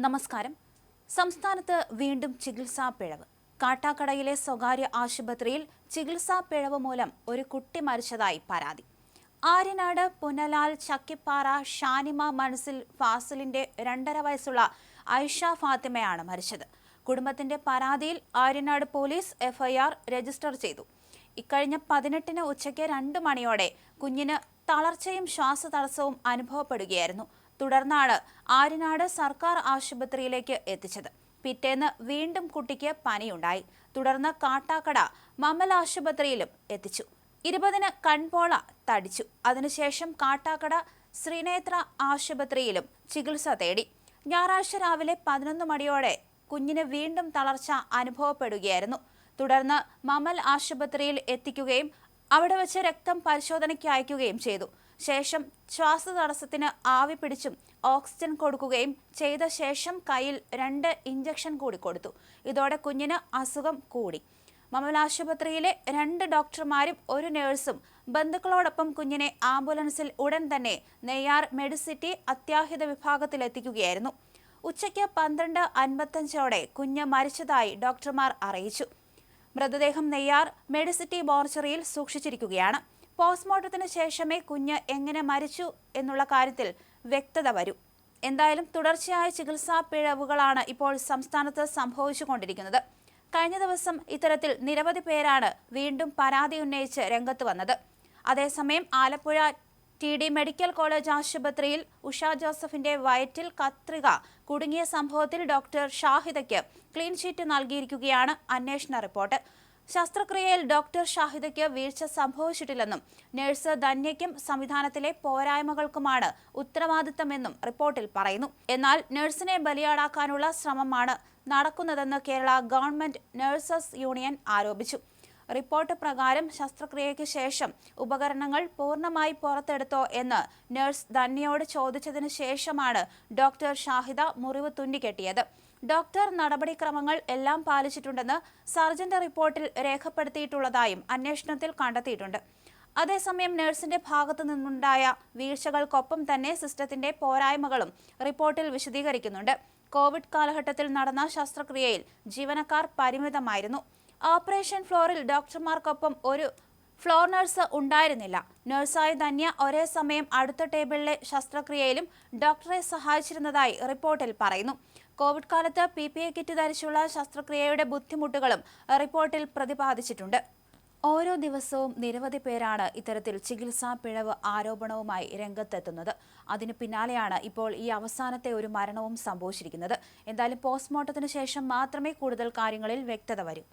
നമസ്കാരം. സംസ്ഥാനത്ത് വീണ്ടും ചികിത്സാ പിഴവ്. കാട്ടാക്കടയിലെ സ്വകാര്യ ആശുപത്രിയിൽ ചികിത്സാ പിഴവ് മൂലം ഒരു കുട്ടി മരിച്ചതായി പരാതി. ആര്യനാട് പുനലാൽ ചക്കിപ്പാറ ഷാനിമ മനസ്സിൽ ഫാസിലിന്റെ 2.5 വയസ്സുള്ള ഐഷ ഫാത്തിമയാണ് മരിച്ചത്. കുടുംബത്തിന്റെ പരാതിയിൽ ആര്യനാട് പോലീസ് FIR രജിസ്റ്റർ ചെയ്തു. ഇക്കഴിഞ്ഞ 18-ന് ഉച്ചയ്ക്ക് 2 മണിയോടെ കുഞ്ഞിന് തളർച്ചയും ശ്വാസതടസ്സവും അനുഭവപ്പെടുകയായിരുന്നു. തുടർന്നാണ് ആര്യനാട് സർക്കാർ ആശുപത്രിയിലേക്ക് എത്തിച്ചത്. പിറ്റേന്ന് വീണ്ടും കുട്ടിക്ക് പനിയുണ്ടായി. തുടർന്ന് കാട്ടാക്കട മമ്മൽ ആശുപത്രിയിലും എത്തിച്ചു. 20-ന് കൺപോള തടിച്ചു. അതിനുശേഷം കാട്ടാക്കട ശ്രീനേത്ര ആശുപത്രിയിലും ചികിത്സ തേടി. ഞായറാഴ്ച രാവിലെ 11 മണിയോടെ കുഞ്ഞിന് വീണ്ടും തളർച്ച അനുഭവപ്പെടുകയായിരുന്നു. തുടർന്ന് മമ്മൽ ആശുപത്രിയിൽ എത്തിക്കുകയും അവിടെ വെച്ച് രക്തം പരിശോധനയ്ക്ക് അയക്കുകയും ചെയ്തു. ശേഷം ശ്വാസതടസ്സത്തിന് ആവി പിടിച്ചും ഓക്സിജൻ കൊടുക്കുകയും ചെയ്ത ശേഷം കയ്യിൽ 2 ഇഞ്ചക്ഷൻ കൂടി കൊടുത്തു. ഇതോടെ കുഞ്ഞിന് അസുഖം കൂടി. മമ്മൽ ആശുപത്രിയിലെ 2 ഡോക്ടർമാരും 1 നഴ്സും ബന്ധുക്കളോടൊപ്പം കുഞ്ഞിനെ ആംബുലൻസിൽ ഉടൻ തന്നെ നെയ്യാർ മെഡിസിറ്റി അത്യാഹിത വിഭാഗത്തിലെത്തിക്കുകയായിരുന്നു. ഉച്ചയ്ക്ക് 12:55ഓടെ കുഞ്ഞ് മരിച്ചതായി ഡോക്ടർമാർ അറിയിച്ചു. മൃതദേഹം നെയ്യാർ മെഡിസിറ്റി മോർച്ചറിയിൽ സൂക്ഷിച്ചിരിക്കുകയാണ്. പോസ്റ്റ്മോർട്ടത്തിന് ശേഷമേ കുഞ്ഞ് എങ്ങനെ മരിച്ചു എന്നുള്ള കാര്യത്തിൽ വ്യക്തത വരൂ. എന്തായാലും തുടർച്ചയായ ചികിത്സാ പിഴവുകളാണ് ഇപ്പോൾ സംസ്ഥാനത്ത് സംഭവിച്ചുകൊണ്ടിരിക്കുന്നത്. കഴിഞ്ഞ ദിവസം ഇത്തരത്തിൽ നിരവധി പേരാണ് വീണ്ടും പരാതി ഉന്നയിച്ച് രംഗത്ത് വന്നത്. അതേസമയം ആലപ്പുഴ TD മെഡിക്കൽ കോളേജ് ആശുപത്രിയിൽ ഉഷ ജോസഫിന്റെ വയറ്റിൽ കത്രിക കുടുങ്ങിയ സംഭവത്തിൽ ഡോക്ടർ ഷാഹിദയ്ക്ക് ക്ലീൻ ചീറ്റ് നൽകിയിരിക്കുകയാണ് അന്വേഷണ റിപ്പോർട്ട്. ശസ്ത്രക്രിയയിൽ ഡോക്ടർ ഷാഹിദയ്ക്ക് വീഴ്ച സംഭവിച്ചിട്ടില്ലെന്നും നഴ്സ് ധന്യയ്ക്കും സംവിധാനത്തിലെ പോരായ്മകൾക്കുമാണ് ഉത്തരവാദിത്തമെന്നും റിപ്പോർട്ടിൽ പറയുന്നു. എന്നാൽ നഴ്സിനെ ബലിയാടാക്കാനുള്ള ശ്രമമാണ് നടക്കുന്നതെന്ന് കേരള ഗവൺമെന്റ് നഴ്സസ് യൂണിയൻ ആരോപിച്ചു. റിപ്പോർട്ട് പ്രകാരം ശസ്ത്രക്രിയയ്ക്ക് ശേഷം ഉപകരണങ്ങൾ പൂർണ്ണമായി പുറത്തെടുത്തോ എന്ന് നഴ്സ് ധന്യയോട് ചോദിച്ചതിന് ശേഷമാണ് ഡോക്ടർ ഷാഹിദ മുറിവ് തുന്നിക്കെട്ടിയത്. ഡോക്ടർ നടപടിക്രമങ്ങൾ എല്ലാം പാലിച്ചിട്ടുണ്ടെന്ന് സർജന്റെ റിപ്പോർട്ടിൽ രേഖപ്പെടുത്തിയിട്ടുള്ളതായും അന്വേഷണത്തിൽ കണ്ടെത്തിയിട്ടുണ്ട്. അതേസമയം നഴ്സിന്റെ ഭാഗത്തു നിന്നുണ്ടായ വീഴ്ചകൾക്കൊപ്പം തന്നെ സിസ്റ്റത്തിന്റെ പോരായ്മകളും റിപ്പോർട്ടിൽ വിശദീകരിക്കുന്നുണ്ട്. കോവിഡ് കാലഘട്ടത്തിൽ നടന്ന ശസ്ത്രക്രിയയിൽ ജീവനക്കാർ പരിമിതമായിരുന്നു. ഓപ്പറേഷൻ ഫ്ലോറിൽ ഡോക്ടർമാർക്കൊപ്പം ഒരു ഫ്ലോർ നഴ്സ് ഉണ്ടായിരുന്നില്ല. നഴ്സായ ധന്യ ഒരേ സമയം അടുത്ത ടേബിളിലെ ശസ്ത്രക്രിയയിലും ഡോക്ടറെ സഹായിച്ചിരുന്നതായി റിപ്പോർട്ടിൽ പറയുന്നു. കോവിഡ് കാലത്ത് PPE കിറ്റ് ധരിച്ചുള്ള ശസ്ത്രക്രിയയുടെ ബുദ്ധിമുട്ടുകളും റിപ്പോർട്ടിൽ പ്രതിപാദിച്ചിട്ടുണ്ട്. ഓരോ ദിവസവും നിരവധി പേരാണ് ഇത്തരത്തിൽ ചികിത്സാ പിഴവ് ആരോപണവുമായി രംഗത്തെത്തുന്നത്. അതിന് പിന്നാലെയാണ് ഇപ്പോൾ ഈ അവസാനത്തെ ഒരു മരണവും സംഭവിച്ചിരിക്കുന്നത്. എന്തായാലും പോസ്റ്റ്മോർട്ടത്തിന് ശേഷം മാത്രമേ കൂടുതൽ കാര്യങ്ങളിൽ വ്യക്തത വരൂ.